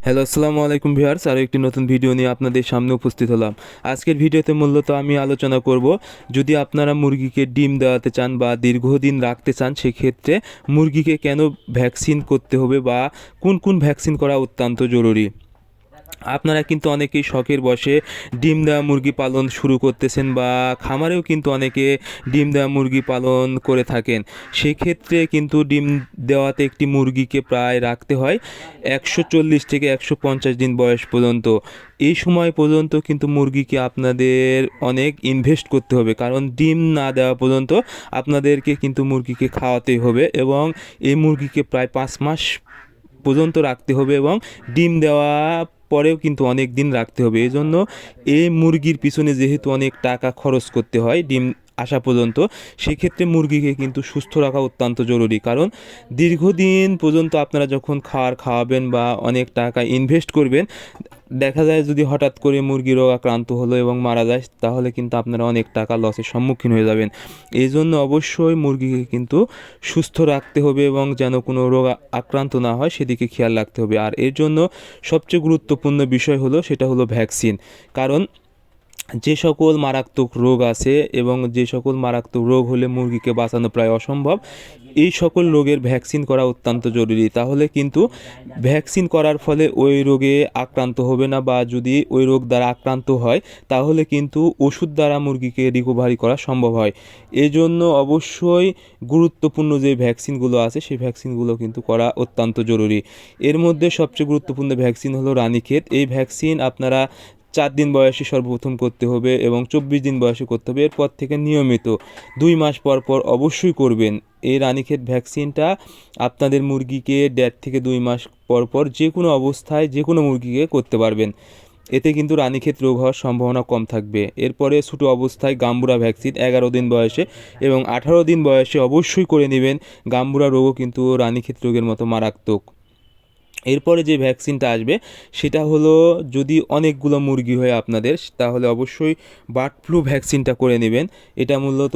Hello, আসসালামু আলাইকুম viewers. আরও একটি নতুন ভিডিও নিয়ে আপনাদের সামনে উপস্থিত হলাম। আজকের ভিডিওতে মূলত আমি আলোচনা করব, যদি আপনারা মুরগিকে ডিম দেওয়াতে চান বা দীর্ঘদিন রাখতে চান, সেক্ষেত্রে মুরগিকে কেন ভ্যাকসিন করতে হবে বা কোন কোন ভ্যাকসিন করা অত্যন্ত জরুরি। আপনারা কিন্তু অনেকেই শখের বশে ডিম দেওয়া মুরগি পালন শুরু করতেছেন বা খামারেও কিন্তু অনেকে ডিম দেওয়া মুরগি পালন করে থাকেন। সেক্ষেত্রে কিন্তু ডিম দেওয়াতে একটি মুরগিকে প্রায় রাখতে হয় 140 থেকে 150 দিন বয়স পর্যন্ত। এই সময় পর্যন্ত কিন্তু মুরগিকে আপনাদের অনেক ইনভেস্ট করতে হবে, কারণ ডিম না দেওয়া পর্যন্ত আপনাদেরকে কিন্তু মুরগিকে খাওয়াতেই হবে এবং এই মুরগিকে প্রায় 5 মাস পর্যন্ত রাখতে হবে এবং ডিম দেওয়া পরেও কিন্তু অনেক দিন রাখতে হবে। এই জন্য এই মুরগির পিছনে যেহেতু অনেক টাকা খরচ করতে হয় ডিম আসা পর্যন্ত, সেক্ষেত্রে মুরগিকে কিন্তু সুস্থ রাখা অত্যন্ত জরুরি। কারণ দীর্ঘদিন পর্যন্ত আপনারা যখন খাওয়াবেন বা অনেক টাকা ইনভেস্ট করবেন, দেখা যায় যদি হঠাৎ করে মুরগি রোগ আক্রান্ত হলো এবং মারা যায়, তাহলে কিন্তু আপনারা অনেক টাকা লসের সম্মুখীন হয়ে যাবেন। এই জন্য অবশ্যই মুরগিকে কিন্তু সুস্থ রাখতে হবে এবং যেন কোনো রোগ আক্রান্ত না হয় সেদিকে খেয়াল রাখতে হবে। আর এর জন্য সবচেয়ে গুরুত্বপূর্ণ বিষয় হলো সেটা হলো ভ্যাকসিন। কারণ যে সকল মারাত্মক রোগ আছে এবং যে সকল মারাত্মক রোগ হলে মুরগিকে বাঁচানো প্রায় অসম্ভব, এই সকল রোগের ভ্যাকসিন করা অত্যন্ত জরুরি। তাহলে কিন্তু ভ্যাকসিন করার ফলে ওই রোগে আক্রান্ত হবে না, বা যদি ওই রোগ দ্বারা আক্রান্ত হয় তাহলে কিন্তু ওষুধ দ্বারা মুরগিকে রিকভারি করা সম্ভব হয়। এজন্য অবশ্যই গুরুত্বপূর্ণ যে ভ্যাকসিনগুলো আছে সেই ভ্যাকসিনগুলো কিন্তু করা অত্যন্ত জরুরি। এর মধ্যে সবচেয়ে গুরুত্বপূর্ণ ভ্যাকসিন হলো রানীক্ষেত। এই ভ্যাকসিন আপনারা 4 দিন বয়সে সর্বপ্রথম করতে হবে এবং 24 দিন বয়সে করতে হবে। এরপর থেকে নিয়মিত 2 মাস পর পর অবশ্যই করবেন। এই রানীক্ষেত ভ্যাকসিনটা আপনাদের মুরগিকে 1.5 থেকে 2 মাস পর পর যে কোনো অবস্থায় যে কোনো মুরগিকে করতে পারবেন। এতে কিন্তু রানীক্ষেত রোগ হওয়ার সম্ভাবনা কম থাকবে। এরপরে ছোটো অবস্থায় গাম্বুরা ভ্যাকসিন 11 দিন বয়সে এবং 18 দিন বয়সে অবশ্যই করে নেবেন। গাম্বুরা রোগও কিন্তু রানীক্ষেত রোগের মতো মারাত্মক। এরপরে যে ভ্যাকসিনটা আসবে সেটা হলো, যদি অনেকগুলো মুরগি হয় আপনাদের, তাহলে অবশ্যই বার্ড ফ্লু ভ্যাকসিনটা করে নেবেন। এটা মূলত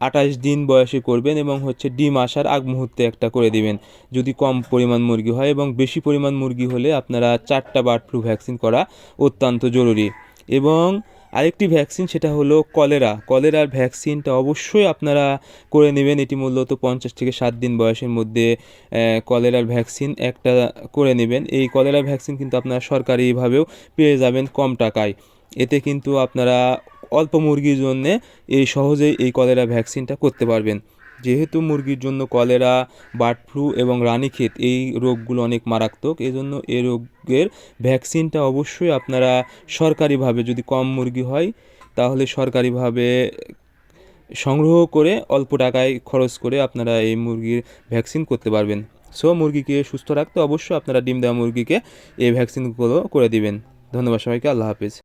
28 দিন বয়সে করবেন এবং ডিম আসার আগ মুহূর্তে একটা করে দিবেন যদি কম পরিমাণ মুরগি হয়, এবং বেশি পরিমাণ মুরগি হলে আপনারা 4টা বার্ড ফ্লু ভ্যাকসিন করা অত্যন্ত জরুরি। এবং আরেকটি ভ্যাকসিন সেটা হলো কলেরার ভ্যাকসিনটা অবশ্যই আপনারা করে নেবেন। এটি মূলত 50 থেকে 60 দিন বয়সের মধ্যে কলেরার ভ্যাকসিন একটা করে নেবেন। এই কলেরা ভ্যাকসিন কিন্তু আপনারা সরকারিভাবেও পেয়ে যাবেন কম টাকায়। এতে কিন্তু আপনারা অল্প মুরগির জন্যে সহজেই এই কলেরা ভ্যাকসিনটা করতে পারবেন। যেহেতু মুরগির জন্য কলেরা, বার্ড ফ্লু এবং রানীক্ষেত এই রোগগুলো অনেক মারাত্মক, এজন্য এই রোগের ভ্যাকসিনটা অবশ্যই আপনারা সরকারিভাবে, যদি কম মুরগি হয় তাহলে সরকারিভাবে সংগ্রহ করে অল্প টাকায় খরচ করে আপনারা এই মুরগির ভ্যাকসিন করতে পারবেন। সো মুরগিকে সুস্থ রাখতে অবশ্যই আপনারা ডিম দেওয়া মুরগিকে এই ভ্যাকসিনগুলো করে দিবেন। ধন্যবাদ সবাইকে। আল্লাহ হাফেজ।